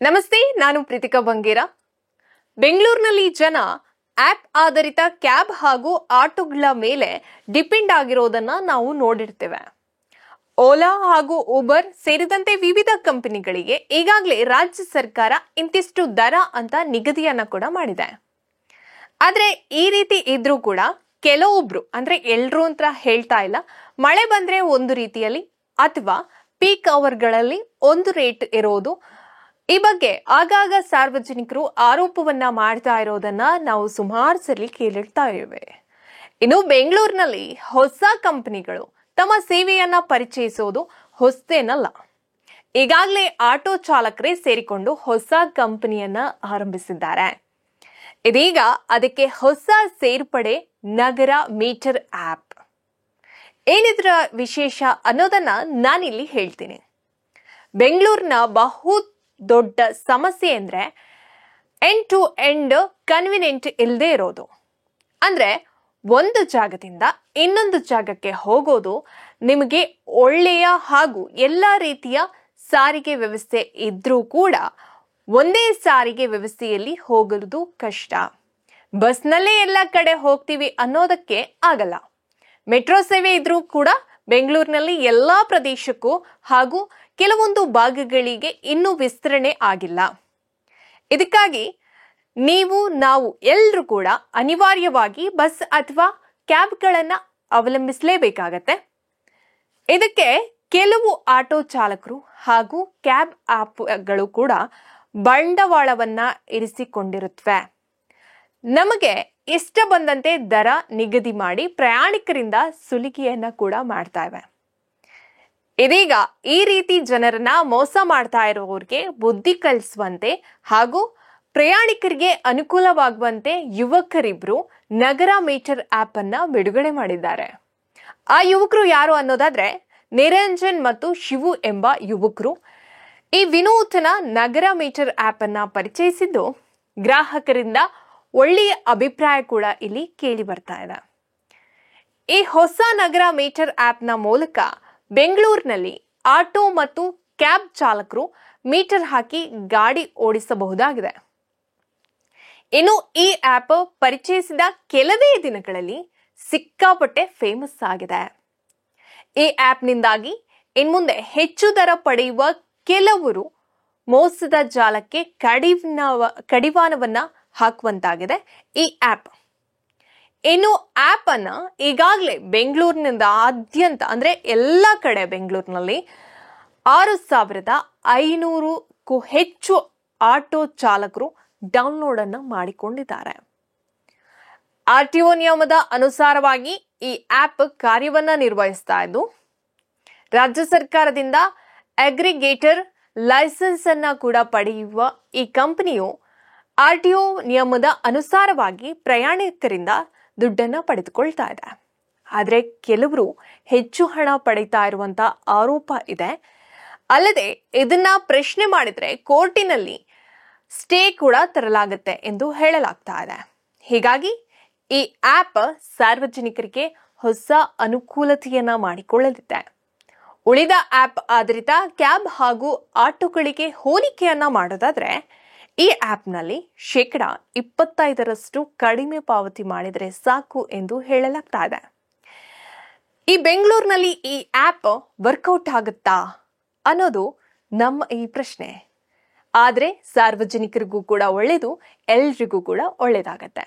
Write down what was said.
ನಮಸ್ತೆ, ನಾನು ಪ್ರೀತಿಕಾ ಬಂಗೇರ. ಬೆಂಗಳೂರಿನಲ್ಲಿ ಜನ ಆಪ್ ಆಧಾರಿತ ಕ್ಯಾಬ್ ಹಾಗೂ ಆಟೋಗಳ ಮೇಲೆ ಡಿಪೆಂಡ್ ಆಗಿರೋದನ್ನ ನಾವು ನೋಡಿರ್ತೇವೆ. ಓಲಾ ಹಾಗೂ ಉಬರ್ ಸೇರಿದಂತೆ ವಿವಿಧ ಕಂಪನಿಗಳಿಗೆ ಈಗಾಗಲೇ ರಾಜ್ಯ ಸರ್ಕಾರ ಇಂತಿಷ್ಟು ದರ ಅಂತ ನಿಗದಿಯನ್ನ ಕೂಡ ಮಾಡಿದೆ. ಆದ್ರೆ ಈ ರೀತಿ ಇದ್ರೂ ಕೂಡ ಕೆಲವೊಬ್ರು, ಅಂದ್ರೆ ಎಲ್ರು ಅಂತ ಹೇಳ್ತಾ ಇಲ್ಲ, ಮಳೆ ಬಂದ್ರೆ ಒಂದು ರೀತಿಯಲ್ಲಿ ಅಥವಾ ಪೀಕ್ ಅವರ್ಗಳಲ್ಲಿ ಒಂದು ರೇಟ್ ಇರೋದು, ಈ ಬಗ್ಗೆ ಆಗಾಗ ಸಾರ್ವಜನಿಕರು ಆರೋಪವನ್ನ ಮಾಡ್ತಾ ಇರೋದನ್ನ ನಾವು ಸುಮಾರು ಸಲ ಕೇಳಿರ್ತಾ ಇವೆ. ಇನ್ನು ಬೆಂಗಳೂರಿನಲ್ಲಿ ಹೊಸ ಕಂಪನಿಗಳು ತಮ್ಮ ಸೇವೆಯನ್ನ ಪರಿಚಯಿಸೋದು ಹೊಸತೇನಲ್ಲ. ಈಗಾಗಲೇ ಆಟೋ ಚಾಲಕರೇ ಸೇರಿಕೊಂಡು ಹೊಸ ಕಂಪನಿಯನ್ನ ಆರಂಭಿಸಿದ್ದಾರೆ. ಇದೀಗ ಅದಕ್ಕೆ ಹೊಸ ಸೇರ್ಪಡೆ ನಗರ ಮೀಟರ್ ಆಪ್. ಏನಿದ್ರ ವಿಶೇಷ ಅನ್ನೋದನ್ನ ನಾನಿಲ್ಲಿ ಹೇಳ್ತೀನಿ. ಬೆಂಗಳೂರಿನ ಬಹು ದೊಡ್ಡ ಸಮಸ್ಯೆ ಅಂದ್ರೆ ಎಂಡ್ ಟು ಎಂಡ್ ಕನ್ವಿನಿಯೆಂಟ್ ಇಲ್ಲದೆ ಇರೋದು. ಅಂದ್ರೆ ಒಂದು ಜಾಗದಿಂದ ಇನ್ನೊಂದು ಜಾಗಕ್ಕೆ ಹೋಗೋದು ನಿಮಗೆ ಒಳ್ಳೆಯ ಹಾಗೂ ಎಲ್ಲ ರೀತಿಯ ಸಾರಿಗೆ ವ್ಯವಸ್ಥೆ ಇದ್ರೂ ಕೂಡ ಒಂದೇ ಸಾರಿಗೆ ವ್ಯವಸ್ಥೆಯಲ್ಲಿ ಹೋಗೋದು ಕಷ್ಟ. ಬಸ್ನಲ್ಲೇ ಎಲ್ಲ ಕಡೆ ಹೋಗ್ತೀವಿ ಅನ್ನೋದಕ್ಕೆ ಆಗಲ್ಲ. ಮೆಟ್ರೋ ಸೇವೆ ಇದ್ರೂ ಕೂಡ ಬೆಂಗಳೂರಿನಲ್ಲಿ ಎಲ್ಲಾ ಪ್ರದೇಶಕ್ಕೂ ಹಾಗೂ ಕೆಲವೊಂದು ಭಾಗಗಳಿಗೆ ಇನ್ನೂ ವಿಸ್ತರಣೆ ಆಗಿಲ್ಲ. ಇದಕ್ಕಾಗಿ ನಾವು ಎಲ್ಲರೂ ಕೂಡ ಅನಿವಾರ್ಯವಾಗಿ ಬಸ್ ಅಥವಾ ಕ್ಯಾಬ್ಗಳನ್ನ ಅವಲಂಬಿಸಲೇಬೇಕಾಗತ್ತೆ. ಇದಕ್ಕೆ ಕೆಲವು ಆಟೋ ಚಾಲಕರು ಹಾಗೂ ಕ್ಯಾಬ್ ಆಪ್ಗಳು ಕೂಡ ಬಂಡವಾಳವನ್ನ ಇರಿಸಿಕೊಂಡಿರುತ್ತವೆ. ನಮಗೆ ಇಷ್ಟ ಬಂದಂತೆ ದರ ನಿಗದಿ ಮಾಡಿ ಪ್ರಯಾಣಿಕರಿಂದ ಸುಲಿಗೆಯನ್ನ ಕೂಡ ಮಾಡ್ತಾ ಇವೆ. ಇದೀಗ ಈ ರೀತಿ ಜನರನ್ನ ಮೋಸ ಮಾಡ್ತಾ ಇರೋರಿಗೆ ಬುದ್ಧಿ ಕಲಿಸುವಂತೆ ಹಾಗೂ ಪ್ರಯಾಣಿಕರಿಗೆ ಅನುಕೂಲವಾಗುವಂತೆ ಯುವಕರಿಬ್ರು ನಗರ ಮೀಟರ್ ಆಪ್ ಅನ್ನ ಬಿಡುಗಡೆ ಮಾಡಿದ್ದಾರೆ. ಆ ಯುವಕರು ಯಾರು ಅನ್ನೋದಾದ್ರೆ ನಿರಂಜನ್ ಮತ್ತು ಶಿವು ಎಂಬ ಯುವಕರು ಈ ವಿನೂತನ ನಗರ ಮೀಟರ್ ಆಪ್ ಅನ್ನ ಪರಿಚಯಿಸಿದ್ದು ಗ್ರಾಹಕರಿಂದ ಒಳ್ಳೆಯ ಅಭಿಪ್ರಾಯ ಕೂಡ ಇಲ್ಲಿ ಕೇಳಿ ಬರ್ತಾ ಇದೆ. ಈ ಹೊಸ ನಗರ ಮೀಟರ್ ಆಪ್ನ ಮೂಲಕ ಬೆಂಗಳೂರಿನಲ್ಲಿ ಆಟೋ ಮತ್ತು ಕ್ಯಾಬ್ ಚಾಲಕರು ಮೀಟರ್ ಹಾಕಿ ಗಾಡಿ ಓಡಿಸಬಹುದಾಗಿದೆ. ಇನ್ನು ಈ ಆಪ್ ಪರಿಚಯಿಸಿದ ಕೆಲವೇ ದಿನಗಳಲ್ಲಿ ಸಿಕ್ಕಾಪಟ್ಟೆ ಫೇಮಸ್ ಆಗಿದೆ. ಈ ಆಪ್ನಿಂದಾಗಿ ಇನ್ಮುಂದೆ ಹೆಚ್ಚು ದರ ಪಡೆಯುವ ಕೆಲವರು ಮೋಸದ ಜಾಲಕ್ಕೆ ಕಡಿವಾಣವನ್ನ ಹಾಕುವಂತಾಗಿದೆ ಈ ಆಪ್. ಇನ್ನು ಆಪ್ ಅನ್ನ ಈಗಾಗಲೇ ಬೆಂಗಳೂರಿನಿಂದ ಆದ್ಯಂತ, ಅಂದ್ರೆ ಎಲ್ಲ ಕಡೆ ಬೆಂಗಳೂರಿನಲ್ಲಿ 6,500ಕ್ಕೂ ಹೆಚ್ಚು ಆಟೋ ಚಾಲಕರು ಡೌನ್ಲೋಡ್ ಅನ್ನ ಮಾಡಿಕೊಂಡಿದ್ದಾರೆ. RTO ನಿಯಮದ ಅನುಸಾರವಾಗಿ ಈ ಆಪ್ ಕಾರ್ಯವನ್ನ ನಿರ್ವಹಿಸ್ತಾ ಇದ್ದು ರಾಜ್ಯ ಸರ್ಕಾರದಿಂದ ಅಗ್ರಿಗೇಟರ್ ಲೈಸೆನ್ಸ್ ಅನ್ನ ಕೂಡ ಪಡೆಯುವ ಈ ಕಂಪನಿಯು RTO ನಿಯಮದ ಅನುಸಾರವಾಗಿ ಪ್ರಯಾಣಿಕರಿಂದ ದುಡ್ಡನ್ನ ಪಡೆದುಕೊಳ್ತಾ ಇದೆ. ಆದ್ರೆ ಕೆಲವರು ಹೆಚ್ಚು ಹಣ ಪಡೀತಾ ಇರುವಂತ ಆರೋಪ ಇದೆ. ಅಲ್ಲದೆ ಇದನ್ನ ಪ್ರಶ್ನೆ ಮಾಡಿದ್ರೆ ಕೋರ್ಟಿನಲ್ಲಿ ಸ್ಟೇ ಕೂಡ ತರಲಾಗುತ್ತೆ ಎಂದು ಹೇಳಲಾಗ್ತಾ ಇದೆ. ಹೀಗಾಗಿ ಈ ಆಪ್ ಸಾರ್ವಜನಿಕರಿಗೆ ಹೊಸ ಅನುಕೂಲತೆಯನ್ನ ಮಾಡಿಕೊಳ್ಳಲಿದೆ. ಉಳಿದ ಆಪ್ ಆಧಾರಿತ ಕ್ಯಾಬ್ ಹಾಗೂ ಆಟೋಗಳಿಗೆ ಹೋಲಿಕೆಯನ್ನ ಮಾಡೋದಾದ್ರೆ ಈ ಆಪ್ನಲ್ಲಿ 25% ಕಡಿಮೆ ಪಾವತಿ ಮಾಡಿದರೆ ಸಾಕು ಎಂದು ಹೇಳಲಾಗ್ತಾ ಇದೆ. ಈ ಬೆಂಗಳೂರಿನಲ್ಲಿ ಈ ಆಪ್ ವರ್ಕೌಟ್ ಆಗುತ್ತಾ ಅನ್ನೋದು ನಮ್ಮ ಈ ಪ್ರಶ್ನೆ. ಆದ್ರೆ ಸಾರ್ವಜನಿಕರಿಗೂ ಕೂಡ ಒಳ್ಳೆಯದು, ಎಲ್ರಿಗೂ ಕೂಡ ಒಳ್ಳೇದಾಗತ್ತೆ.